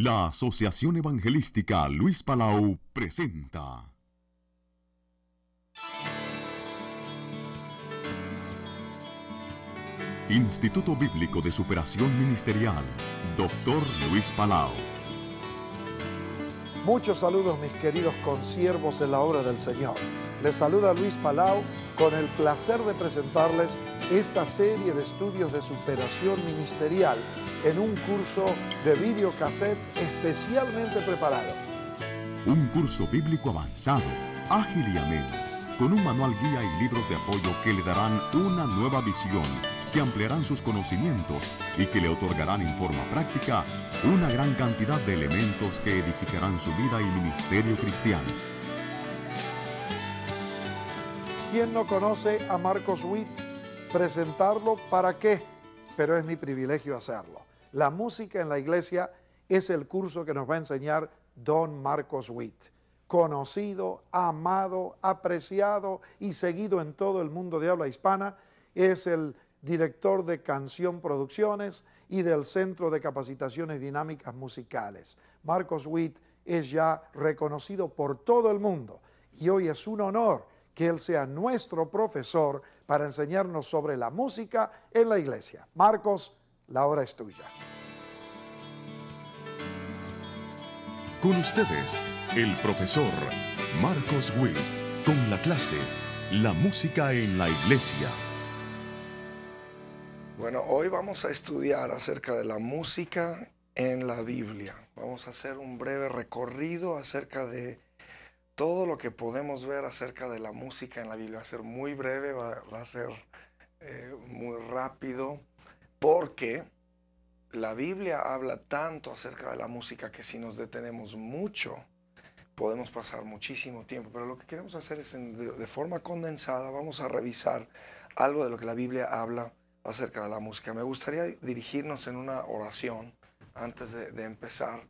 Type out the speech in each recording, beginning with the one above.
La Asociación Evangelística Luis Palau presenta Instituto Bíblico de Superación Ministerial, Dr. Luis Palau. Muchos saludos, mis queridos consiervos en la obra del Señor. Les saluda Luis Palau con el placer de presentarles esta serie de estudios de superación ministerial en un curso de videocassettes especialmente preparado. Un curso bíblico avanzado, ágil y ameno, con un manual guía y libros de apoyo que le darán una nueva visión, que ampliarán sus conocimientos y que le otorgarán en forma práctica una gran cantidad de elementos que edificarán su vida y ministerio cristiano. ¿Quién no conoce a Marcos Witt? Presentarlo, ¿para qué? Pero es mi privilegio hacerlo. La música en la iglesia es el curso que nos va a enseñar Don Marcos Witt. Conocido, amado, apreciado y seguido en todo el mundo de habla hispana, es el director de Canción Producciones y del Centro de Capacitaciones Dinámicas Musicales. Marcos Witt es ya reconocido por todo el mundo y hoy es un honor que él sea nuestro profesor para enseñarnos sobre la música en la iglesia. Marcos, la hora es tuya. Con ustedes, el profesor Marcos Witt, con la clase La música en la iglesia. Bueno, hoy vamos a estudiar acerca de la música en la Biblia. Vamos a hacer un breve recorrido acerca de todo lo que podemos ver acerca de la música en la Biblia. Va a ser muy breve, va a ser muy rápido, porque la Biblia habla tanto acerca de la música que si nos detenemos mucho, podemos pasar muchísimo tiempo. Pero lo que queremos hacer es, de forma condensada, vamos a revisar algo de lo que la Biblia habla acerca de la música. Me gustaría dirigirnos en una oración antes de empezar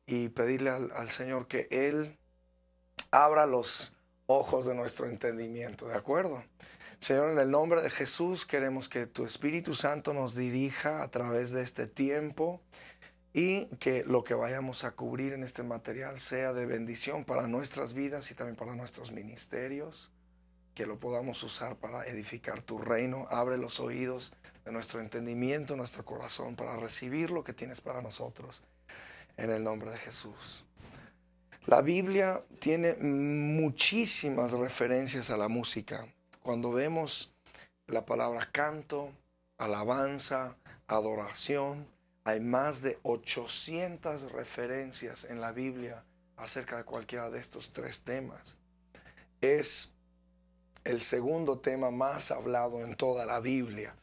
y pedirle al Señor que Él abra los ojos de nuestro entendimiento, ¿de acuerdo? Señor, en el nombre de Jesús queremos que tu Espíritu Santo nos dirija a través de este tiempo y que lo que vayamos a cubrir en este material sea de bendición para nuestras vidas y también para nuestros ministerios, que lo podamos usar para edificar tu reino. Abre los oídos de nuestro entendimiento, nuestro corazón, para recibir lo que tienes para nosotros, en el nombre de Jesús. La Biblia tiene muchísimas referencias a la música. Cuando vemos la palabra canto, alabanza, adoración, hay más de 800 referencias en la Biblia acerca de cualquiera de estos tres temas. Es el segundo tema más hablado en toda la Biblia.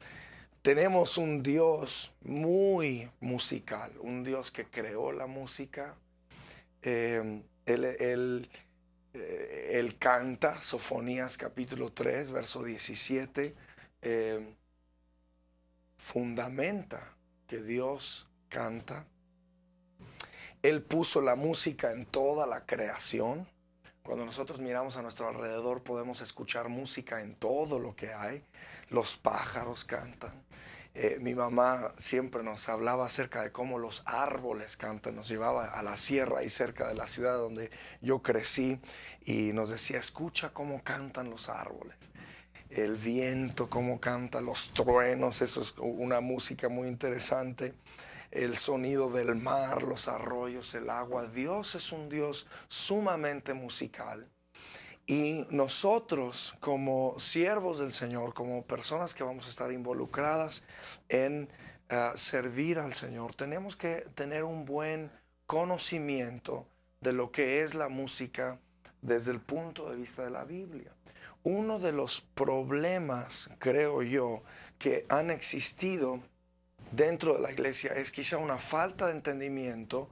Tenemos un Dios muy musical, un Dios que creó la música. Él canta, Sofonías capítulo 3, verso 17, fundamenta que Dios canta. Él puso la música en toda la creación. Cuando nosotros miramos a nuestro alrededor podemos escuchar música en todo lo que hay. Los pájaros cantan. Mi mamá siempre nos hablaba acerca de cómo los árboles cantan. Nos llevaba a la sierra ahí cerca de la ciudad donde yo crecí y nos decía, escucha cómo cantan los árboles. El viento, cómo canta, los truenos, eso es una música muy interesante. El sonido del mar, los arroyos, el agua. Dios es un Dios sumamente musical. Y nosotros, como siervos del Señor, como personas que vamos a estar involucradas en servir al Señor, tenemos que tener un buen conocimiento de lo que es la música desde el punto de vista de la Biblia. Uno de los problemas, creo yo, que han existido dentro de la iglesia es quizá una falta de entendimiento,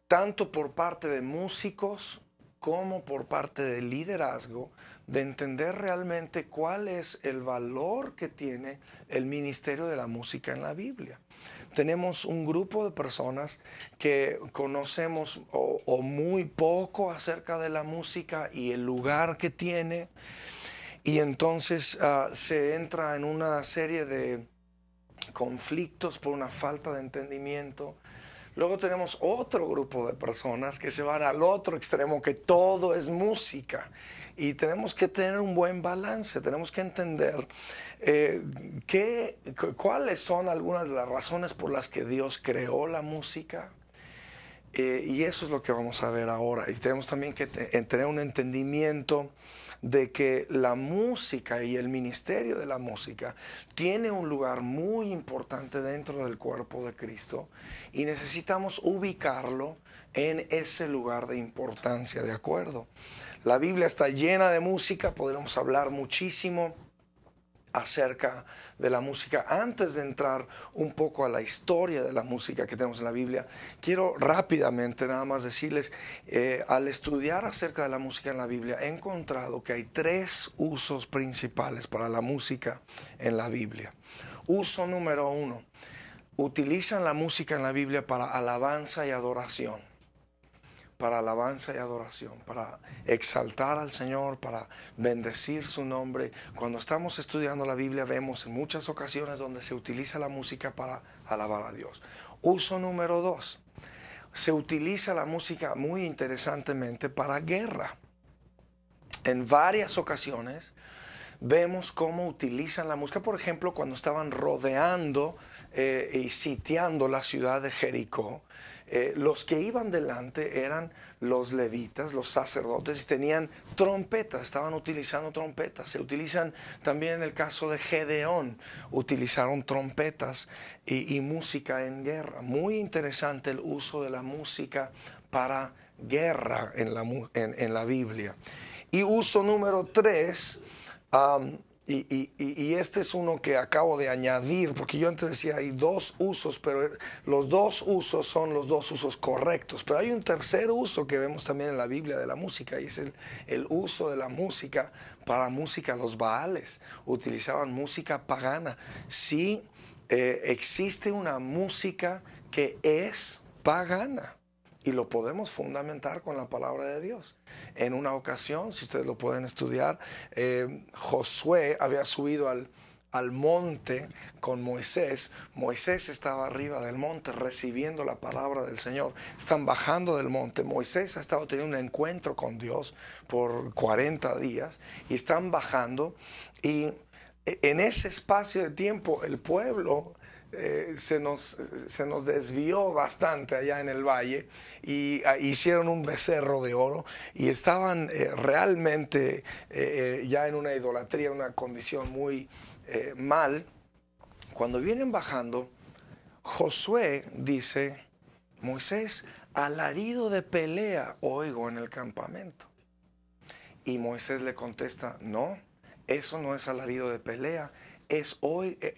tanto por parte de músicos como por parte del liderazgo, de entender realmente cuál es el valor que tiene el ministerio de la música en la Biblia. Tenemos un grupo de personas que conocemos o muy poco acerca de la música y el lugar que tiene, y entonces se entra en una serie de conflictos por una falta de entendimiento. Luego tenemos otro grupo de personas que se van al otro extremo, que todo es música. Y tenemos que tener un buen balance, tenemos que entender cuáles son algunas de las razones por las que Dios creó la música. Y eso es lo que vamos a ver ahora. Y tenemos también que tener un entendimiento de que la música y el ministerio de la música tiene un lugar muy importante dentro del cuerpo de Cristo y necesitamos ubicarlo en ese lugar de importancia, ¿de acuerdo? La Biblia está llena de música, podremos hablar muchísimo acerca de la música. Antes de entrar un poco a la historia de la música que tenemos en la Biblia, quiero rápidamente nada más decirles, al estudiar acerca de la música en la Biblia, he encontrado que hay 3 usos principales para la música en la Biblia. Uso número 1, utilizan la música en la Biblia para alabanza y adoración. Para alabanza y adoración, para exaltar al Señor, para bendecir su nombre. Cuando estamos estudiando la Biblia vemos en muchas ocasiones donde se utiliza la música para alabar a Dios. Uso número 2, se utiliza la música muy interesantemente para guerra. En varias ocasiones vemos cómo utilizan la música, por ejemplo, cuando estaban rodeando y sitiando la ciudad de Jericó. Los que iban delante eran los levitas, los sacerdotes, y tenían trompetas, estaban utilizando trompetas. Se utilizan también en el caso de Gedeón, utilizaron trompetas y música en guerra. Muy interesante el uso de la música para guerra en la Biblia. Y uso número 3, y este es uno que acabo de añadir, porque yo antes decía hay 2 usos, pero los 2 usos son los 2 usos correctos. Pero hay un tercer uso que vemos también en la Biblia de la música, y es el uso de la música para música. Los Baales utilizaban música pagana. Sí, existe una música que es pagana. Y lo podemos fundamentar con la palabra de Dios. En una ocasión, si ustedes lo pueden estudiar, Josué había subido al monte con Moisés. Moisés estaba arriba del monte recibiendo la palabra del Señor. Están bajando del monte. Moisés ha estado teniendo un encuentro con Dios por 40 días y están bajando. Y en ese espacio de tiempo el pueblo se nos desvió bastante allá en el valle y hicieron un becerro de oro y estaban realmente ya en una idolatría, una condición muy mal. Cuando vienen bajando, Josué dice: Moisés, alarido de pelea oigo en el campamento. Y Moisés le contesta: no, eso no es alarido de pelea,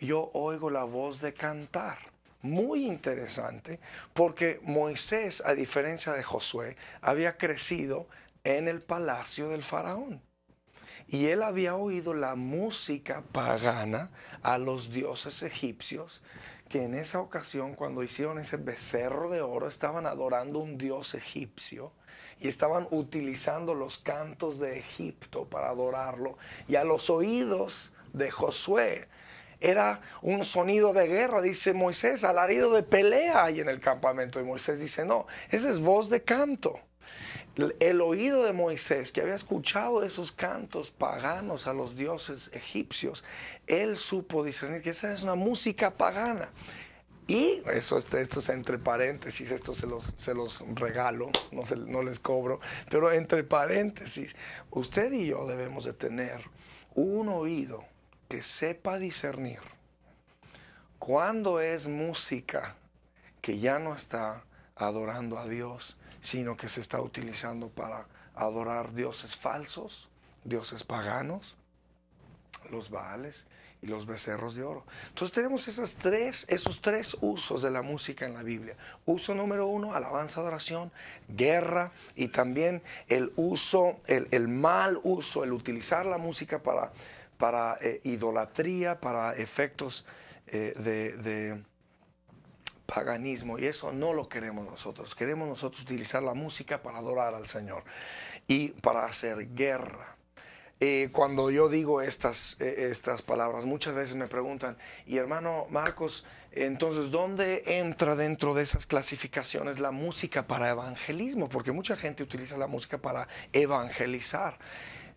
yo oigo la voz de cantar. Muy interesante, porque Moisés, a diferencia de Josué, había crecido en el palacio del faraón. Y él había oído la música pagana a los dioses egipcios, que en esa ocasión, cuando hicieron ese becerro de oro, estaban adorando un dios egipcio y estaban utilizando los cantos de Egipto para adorarlo. Y a los oídos de Josué era un sonido de guerra. Dice Moisés: alarido de pelea hay en el campamento. Y Moisés dice: no, esa es voz de canto. El oído de Moisés, que había escuchado esos cantos paganos a los dioses egipcios, él supo discernir que esa es una música pagana. Y esto es entre paréntesis, esto se los regalo, no les cobro, pero entre paréntesis, usted y yo debemos de tener un oído que sepa discernir cuándo es música que ya no está adorando a Dios, sino que se está utilizando para adorar dioses falsos, dioses paganos, los Baales y los becerros de oro. Entonces tenemos esos tres usos de la música en la Biblia. Uso número 1, alabanza, adoración, guerra, y también el mal uso, el utilizar la música para idolatría, para efectos de paganismo, y eso no lo queremos nosotros. Queremos nosotros utilizar la música para adorar al Señor y para hacer guerra. Cuando yo digo estas palabras, muchas veces me preguntan, y hermano Marcos, entonces, ¿dónde entra dentro de esas clasificaciones la música para evangelismo? Porque mucha gente utiliza la música para evangelizar.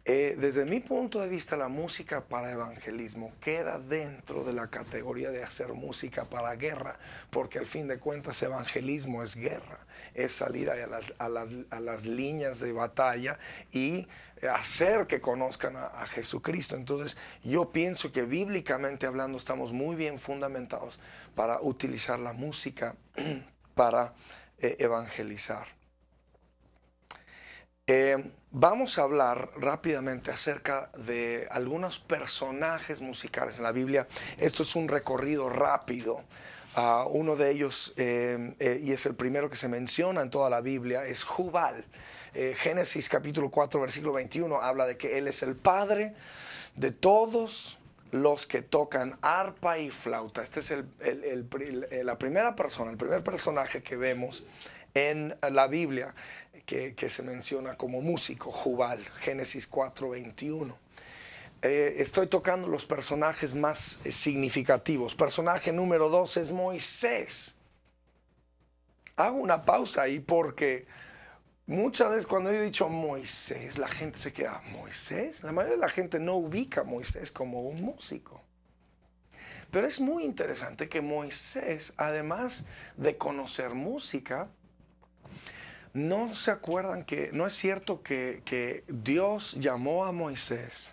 Desde mi punto de vista, la música para evangelismo queda dentro de la categoría de hacer música para guerra, porque al fin de cuentas evangelismo es guerra, es salir a las líneas de batalla y hacer que conozcan a Jesucristo. Entonces yo pienso que bíblicamente hablando estamos muy bien fundamentados para utilizar la música para evangelizar. Vamos a hablar rápidamente acerca de algunos personajes musicales en la Biblia. Esto es un recorrido rápido. Uno de ellos, y es el primero que se menciona en toda la Biblia, es Jubal. Génesis capítulo 4, versículo 21, habla de que él es el padre de todos los que tocan arpa y flauta. Este es la primera persona, el primer personaje que vemos en la Biblia que se menciona como músico, Jubal, Génesis 4, 21. Estoy tocando los personajes más significativos. Personaje número 2 es Moisés. Hago una pausa ahí porque muchas veces cuando yo he dicho Moisés, la gente se queda, ¿Moisés? La mayoría de la gente no ubica a Moisés como un músico. Pero es muy interesante que Moisés, además de conocer música, no se acuerdan que, no es cierto que Dios llamó a Moisés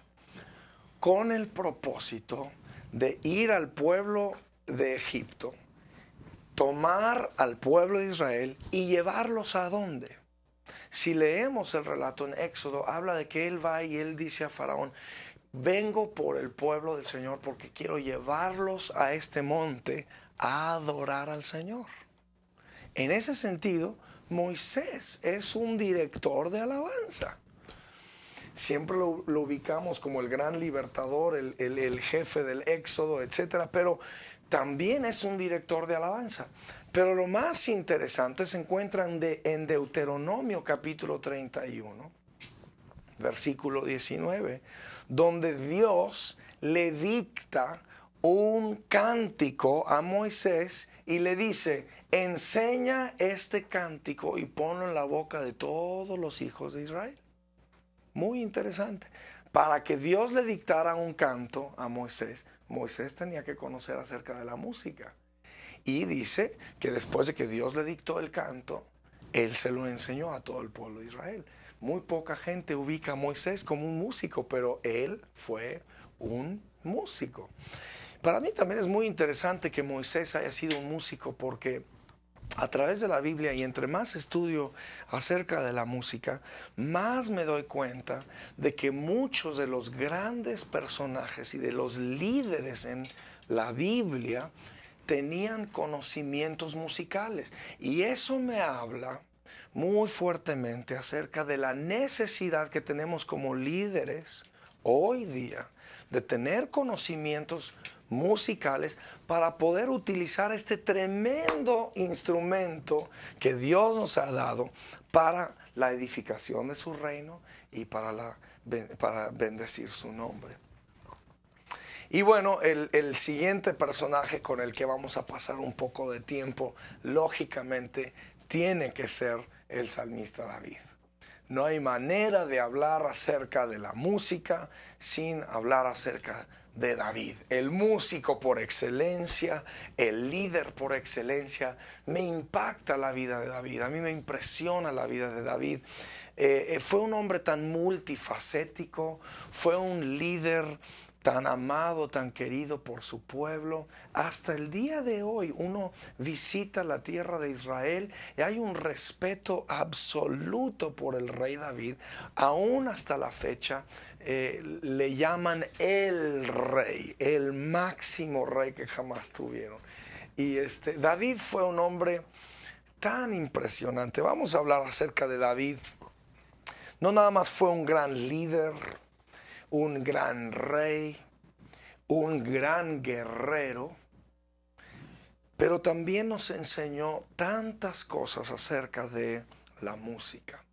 con el propósito de ir al pueblo de Egipto, tomar al pueblo de Israel y llevarlos ¿a dónde? Si leemos el relato en Éxodo, habla de que él va y él dice a Faraón, vengo por el pueblo del Señor porque quiero llevarlos a este monte a adorar al Señor. En ese sentido, Moisés es un director de alabanza. Siempre lo ubicamos como el gran libertador, el jefe del Éxodo, etc. Pero también es un director de alabanza. Pero lo más interesante se encuentra en Deuteronomio capítulo 31, versículo 19, donde Dios le dicta un cántico a Moisés y le dice, enseña este cántico y ponlo en la boca de todos los hijos de Israel. Muy interesante. Para que Dios le dictara un canto a Moisés, Moisés tenía que conocer acerca de la música. Y dice que después de que Dios le dictó el canto, él se lo enseñó a todo el pueblo de Israel. Muy poca gente ubica a Moisés como un músico, pero él fue un músico. Para mí también es muy interesante que Moisés haya sido un músico porque a través de la Biblia y entre más estudio acerca de la música, más me doy cuenta de que muchos de los grandes personajes y de los líderes en la Biblia tenían conocimientos musicales. Y eso me habla muy fuertemente acerca de la necesidad que tenemos como líderes hoy día de tener conocimientos musicales para poder utilizar este tremendo instrumento que Dios nos ha dado para la edificación de su reino y para bendecir su nombre. Y bueno, el siguiente personaje con el que vamos a pasar un poco de tiempo, lógicamente, tiene que ser el salmista David. No hay manera de hablar acerca de la música sin hablar acerca de David, el músico por excelencia, el líder por excelencia. Me impacta la vida de David, a mí me impresiona la vida de David. Fue un hombre tan multifacético, fue un líder tan amado, tan querido por su pueblo. Hasta el día de hoy uno visita la tierra de Israel y hay un respeto absoluto por el rey David. Aún hasta la fecha le llaman el rey, el máximo rey que jamás tuvieron. Y David fue un hombre tan impresionante. Vamos a hablar acerca de David. No nada más fue un gran líder, un gran rey, un gran guerrero, pero también nos enseñó tantas cosas acerca de la música.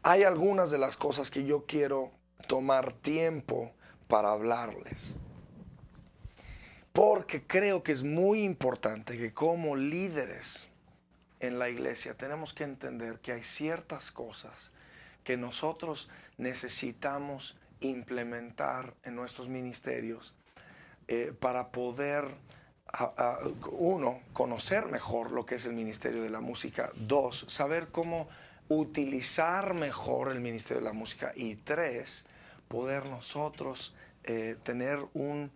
Hay algunas de las cosas que yo quiero tomar tiempo para hablarles. Porque creo que es muy importante que como líderes en la iglesia tenemos que entender que hay ciertas cosas que nosotros necesitamos implementar en nuestros ministerios para poder, uno, conocer mejor lo que es el ministerio de la música. Dos, saber cómo utilizar mejor el ministerio de la música. Y tres, poder nosotros tener un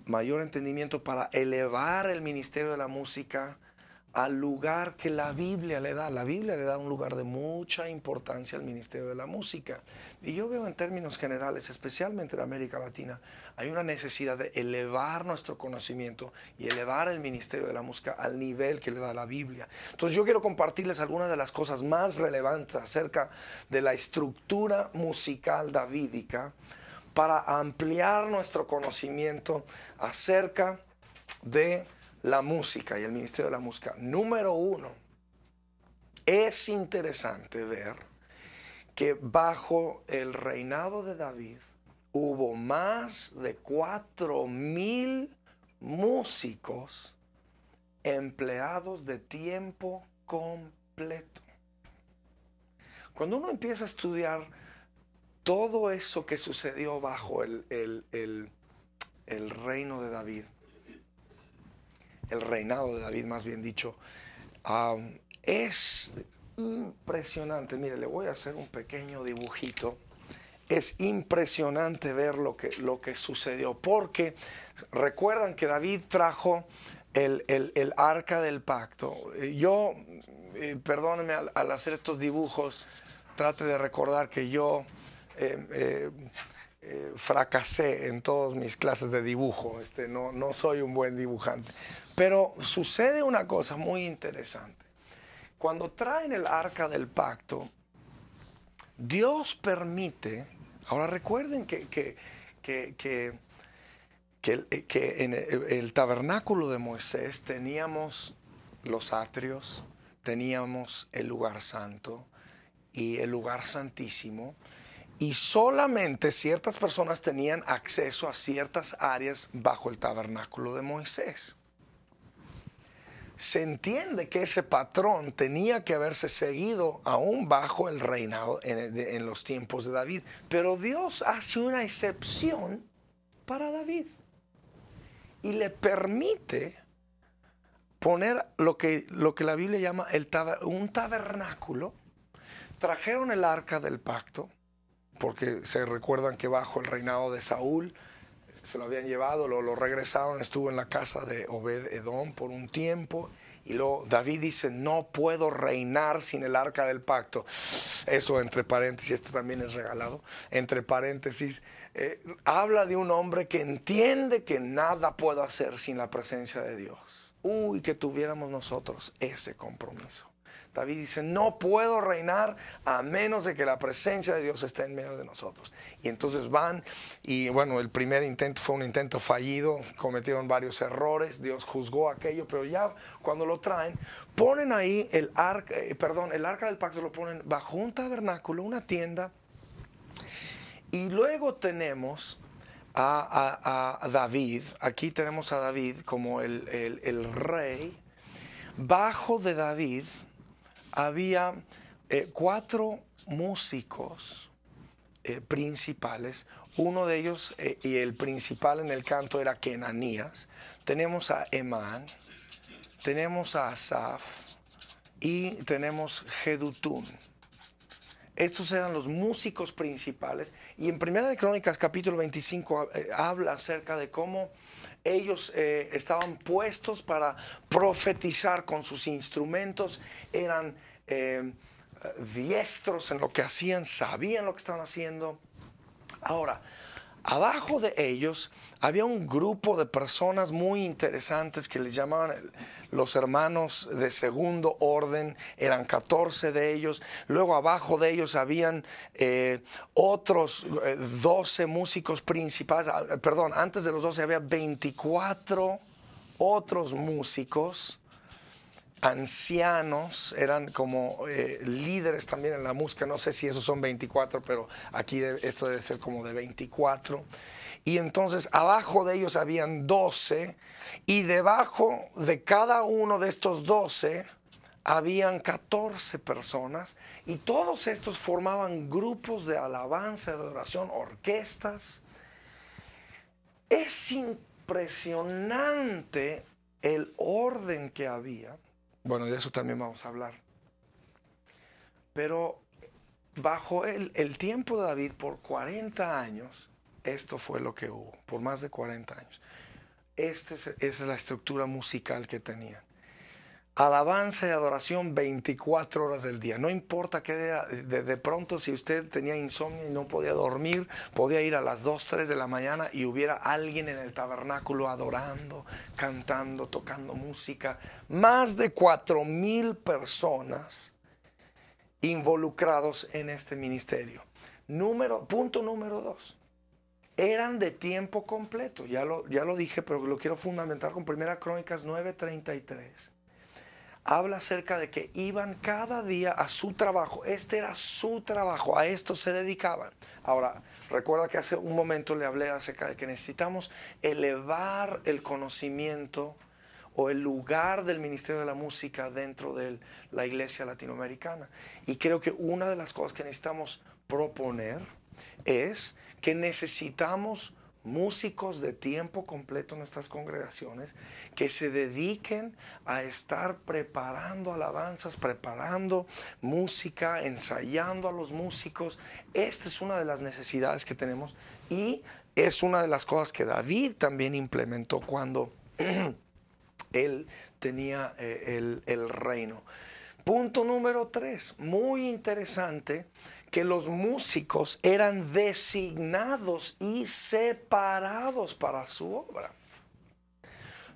mayor entendimiento para elevar el ministerio de la música al lugar que la Biblia le da. La Biblia le da un lugar de mucha importancia al ministerio de la música. Y yo veo en términos generales, especialmente en América Latina, hay una necesidad de elevar nuestro conocimiento y elevar el ministerio de la música al nivel que le da la Biblia. Entonces yo quiero compartirles algunas de las cosas más relevantes acerca de la estructura musical davídica para ampliar nuestro conocimiento acerca de la música y el ministerio de la música. Número uno, es interesante ver que bajo el reinado de David hubo más de 4,000 músicos empleados de tiempo completo. Cuando uno empieza a estudiar todo eso que sucedió bajo el reino de David, el reinado de David, más bien dicho, es impresionante. Mire, le voy a hacer un pequeño dibujito. Es impresionante ver lo que sucedió, porque recuerdan que David trajo el arca del pacto. Yo, perdónenme, al hacer estos dibujos, trate de recordar que yo fracasé en todas mis clases de dibujo. No soy un buen dibujante. Pero sucede una cosa muy interesante. Cuando traen el arca del pacto, Dios permite. Ahora recuerden que en el tabernáculo de Moisés teníamos los atrios, teníamos el lugar santo y el lugar santísimo. Y solamente ciertas personas tenían acceso a ciertas áreas bajo el tabernáculo de Moisés. Se entiende que ese patrón tenía que haberse seguido aún bajo el reinado en los tiempos de David. Pero Dios hace una excepción para David y le permite poner lo que la Biblia llama un tabernáculo. Trajeron el arca del pacto, porque se recuerdan que bajo el reinado de Saúl se lo habían llevado, lo regresaron, estuvo en la casa de Obed-Edom por un tiempo, y luego David dice: no puedo reinar sin el arca del pacto. Eso entre paréntesis, esto también es regalado, entre paréntesis, habla de un hombre que entiende que nada puedo hacer sin la presencia de Dios. Que tuviéramos nosotros ese compromiso. David dice: no puedo reinar a menos de que la presencia de Dios esté en medio de nosotros. Y entonces van, y bueno, el primer intento fue un intento fallido, cometieron varios errores, Dios juzgó aquello, pero ya cuando lo traen, ponen ahí el arca del pacto, lo ponen bajo un tabernáculo, una tienda, y luego tenemos a David. Aquí tenemos a David como el rey. Bajo de David había 4 músicos principales. Uno de ellos, y el principal en el canto, era Kenanías. Tenemos a Emán, tenemos a Asaf y tenemos Jedutún. Estos eran los músicos principales. Y en Primera de Crónicas capítulo 25 habla acerca de cómo ellos estaban puestos para profetizar con sus instrumentos, eran diestros en lo que hacían, sabían lo que estaban haciendo. Ahora, abajo de ellos había un grupo de personas muy interesantes que les llamaban los hermanos de segundo orden. Eran 14 de ellos. Luego abajo de ellos habían otros 12 músicos principales. Perdón, antes de los 12 había 24 otros músicos ancianos, eran como líderes también en la música. No sé si esos son 24, pero aquí esto debe ser como de 24. Y entonces abajo de ellos habían 12, y debajo de cada uno de estos 12 habían 14 personas, y todos estos formaban grupos de alabanza, de adoración, orquestas. Es impresionante el orden que había. Bueno, de eso también vamos a hablar. Pero bajo el tiempo de David, por 40 años, esto fue lo que hubo, por más de 40 años. Esa es la estructura musical que tenían. Alabanza y adoración 24 horas del día. No importa qué de pronto, si usted tenía insomnio y no podía dormir, podía ir a las 2, 3 de la mañana y hubiera alguien en el tabernáculo adorando, cantando, tocando música. Más de 4,000 personas involucrados en este ministerio. Punto número 2. Eran de tiempo completo. Ya lo dije, pero lo quiero fundamentar con 1 Crónicas 9:33. Habla acerca de que iban cada día a su trabajo. Este era su trabajo, a esto se dedicaban. Ahora, recuerda que hace un momento le hablé acerca de que necesitamos elevar el conocimiento o el lugar del Ministerio de la Música dentro de la iglesia latinoamericana. Y creo que una de las cosas que necesitamos proponer es que necesitamos músicos de tiempo completo en nuestras congregaciones que se dediquen a estar preparando alabanzas, preparando música, ensayando a los músicos. Esta es una de las necesidades que tenemos, y es una de las cosas que David también implementó cuando él tenía el reino. Punto número 3, muy interesante, que los músicos eran designados y separados para su obra.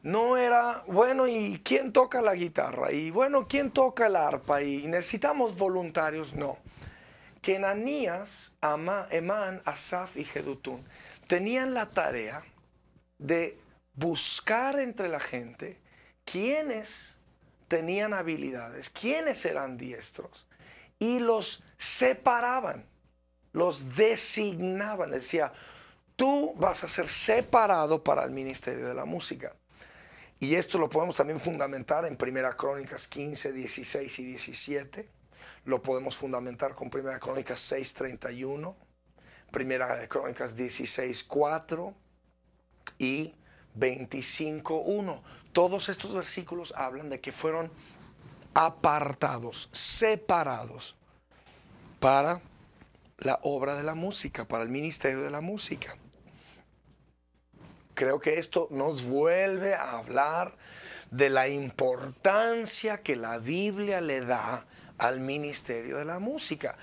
No era, bueno, ¿y quién toca la guitarra? Y bueno, ¿quién toca el arpa? Y necesitamos voluntarios. No. Que Ananías, Emán, Asaf y Jedutún tenían la tarea de buscar entre la gente quiénes tenían habilidades, quiénes eran diestros, y los separaban, los designaban. Les decía, tú vas a ser separado para el ministerio de la música. Y esto lo podemos también fundamentar en 1 Crónicas 15, 16 y 17. Lo podemos fundamentar con 1 Crónicas 6, 31, 1 Crónicas 16, 4 y 25, 1. Todos estos versículos hablan de que fueron apartados, separados para la obra de la música, para el ministerio de la música. Creo que esto nos vuelve a hablar de la importancia que la Biblia le da al ministerio de la música.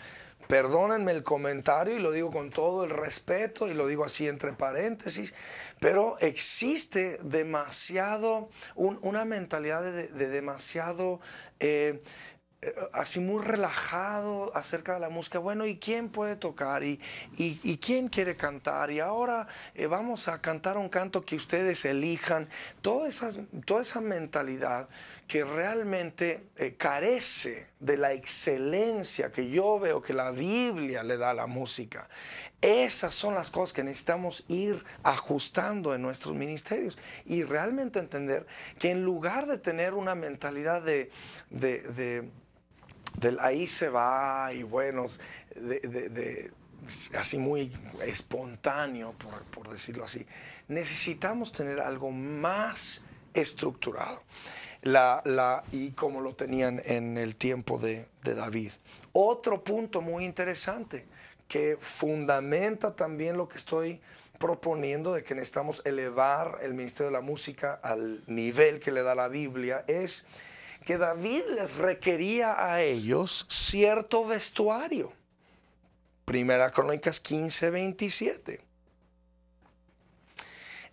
Perdónenme el comentario, y lo digo con todo el respeto, y lo digo así entre paréntesis, pero existe demasiado, una mentalidad de demasiado, así muy relajado acerca de la música. Bueno, ¿y quién puede tocar? ¿Y quién quiere cantar? Y ahora vamos a cantar un canto que ustedes elijan. Toda esa mentalidad que realmente carece de la excelencia que yo veo que la Biblia le da a la música. Esas son las cosas que necesitamos ir ajustando en nuestros ministerios, y realmente entender que en lugar de tener una mentalidad del ahí se va, y bueno, así muy espontáneo, por decirlo así, necesitamos tener algo más estructurado, y como lo tenían en el tiempo de David. Otro punto muy interesante que fundamenta también lo que estoy proponiendo, de que necesitamos elevar el ministerio de la música al nivel que le da la Biblia, es que David les requería a ellos cierto vestuario. 1 Crónicas 15, 27.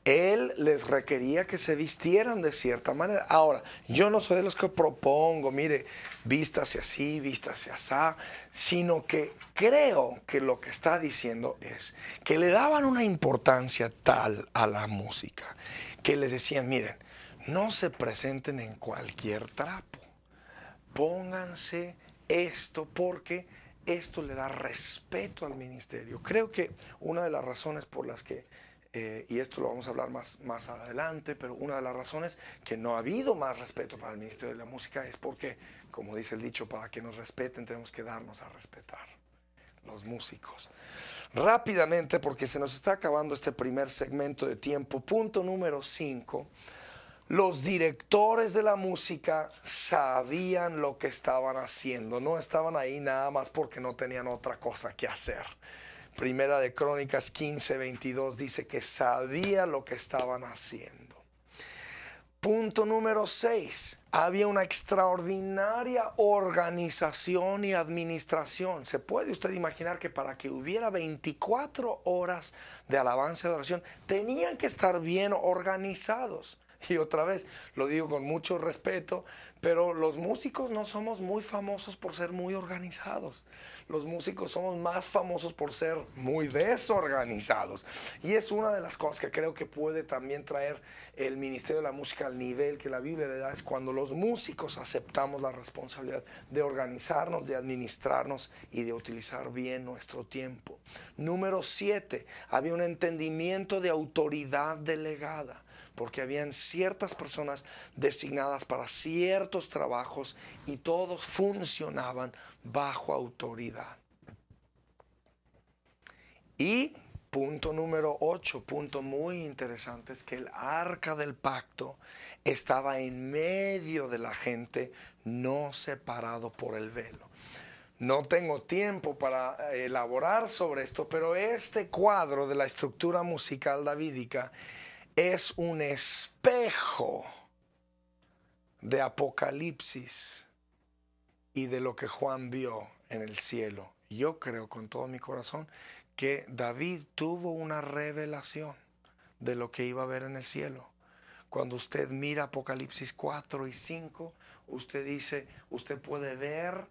Él les requería que se vistieran de cierta manera. Ahora, yo no soy de los que propongo, mire, vístase así, vístase asá, sino que creo que lo que está diciendo es que le daban una importancia tal a la música, que les decían, miren, no se presenten en cualquier trapo. pónganse esto porque esto le da respeto al ministerio. Creo que una de las razones por las que, y esto lo vamos a hablar más adelante, pero una de las razones que no ha habido más respeto para el ministerio de la música es porque, como dice el dicho, para que nos respeten tenemos que darnos a respetar, los músicos. Rápidamente, porque se nos está acabando este primer segmento de tiempo, punto número 5. Los directores de la música sabían lo que estaban haciendo, no estaban ahí nada más porque no tenían otra cosa que hacer. Primera de Crónicas 15:22 dice que sabía lo que estaban haciendo. Punto número 6. Había una extraordinaria organización y administración. ¿Se puede usted imaginar que para que hubiera 24 horas de alabanza y adoración tenían que estar bien organizados? Y otra vez, lo digo con mucho respeto, pero los músicos no somos muy famosos por ser muy organizados. Los músicos somos más famosos por ser muy desorganizados. Y es una de las cosas que creo que puede también traer el ministerio de la música al nivel que la Biblia le da, es cuando los músicos aceptamos la responsabilidad de organizarnos, de administrarnos y de utilizar bien nuestro tiempo. Número 7, había un entendimiento de autoridad delegada, porque habían ciertas personas designadas para ciertos trabajos y todos funcionaban bajo autoridad. Y punto número 8, punto muy interesante, es que el arca del pacto estaba en medio de la gente, no separado por el velo. No tengo tiempo para elaborar sobre esto, pero este cuadro de la estructura musical davídica es un espejo de Apocalipsis y de lo que Juan vio en el cielo. Yo creo con todo mi corazón que David tuvo una revelación de lo que iba a ver en el cielo. Cuando usted mira Apocalipsis 4 y 5, usted puede ver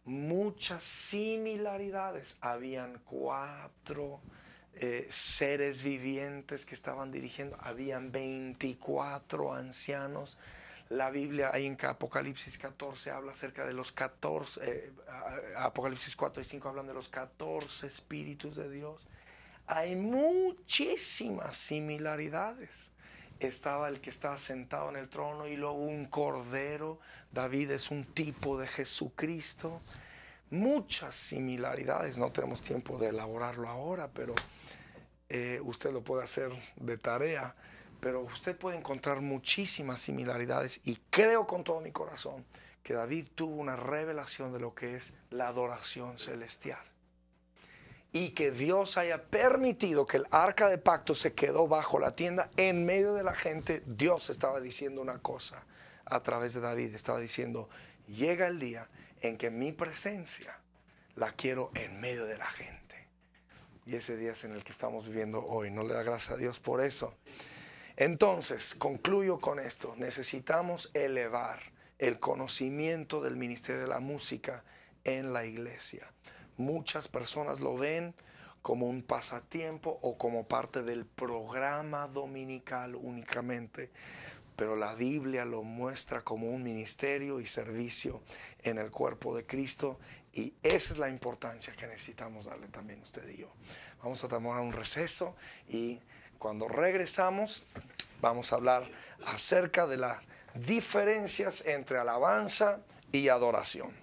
muchas similaridades. Habían 4 seres vivientes que estaban dirigiendo, habían 24 ancianos. La Biblia ahí en Apocalipsis 14 habla acerca de los 14, Apocalipsis 4 y 5 hablan de los 14 espíritus de Dios. Hay muchísimas similaridades. Estaba el que estaba sentado en el trono y luego un cordero. David es un tipo de Jesucristo. Muchas similaridades, no tenemos tiempo de elaborarlo ahora, pero usted lo puede hacer de tarea, pero usted puede encontrar muchísimas similaridades y creo con todo mi corazón que David tuvo una revelación de lo que es la adoración celestial y que Dios haya permitido que el arca de pacto se quedó bajo la tienda en medio de la gente. Dios estaba diciendo una cosa a través de David, estaba diciendo: llega el día en que mi presencia la quiero en medio de la gente. Y ese día es en el que estamos viviendo hoy. No le da gracias a Dios por eso. Entonces, concluyo con esto. Necesitamos elevar el conocimiento del ministerio de la música en la iglesia. Muchas personas lo ven como un pasatiempo o como parte del programa dominical únicamente, pero la Biblia lo muestra como un ministerio y servicio en el cuerpo de Cristo, y esa es la importancia que necesitamos darle también usted y yo. Vamos a tomar un receso y cuando regresamos vamos a hablar acerca de las diferencias entre alabanza y adoración.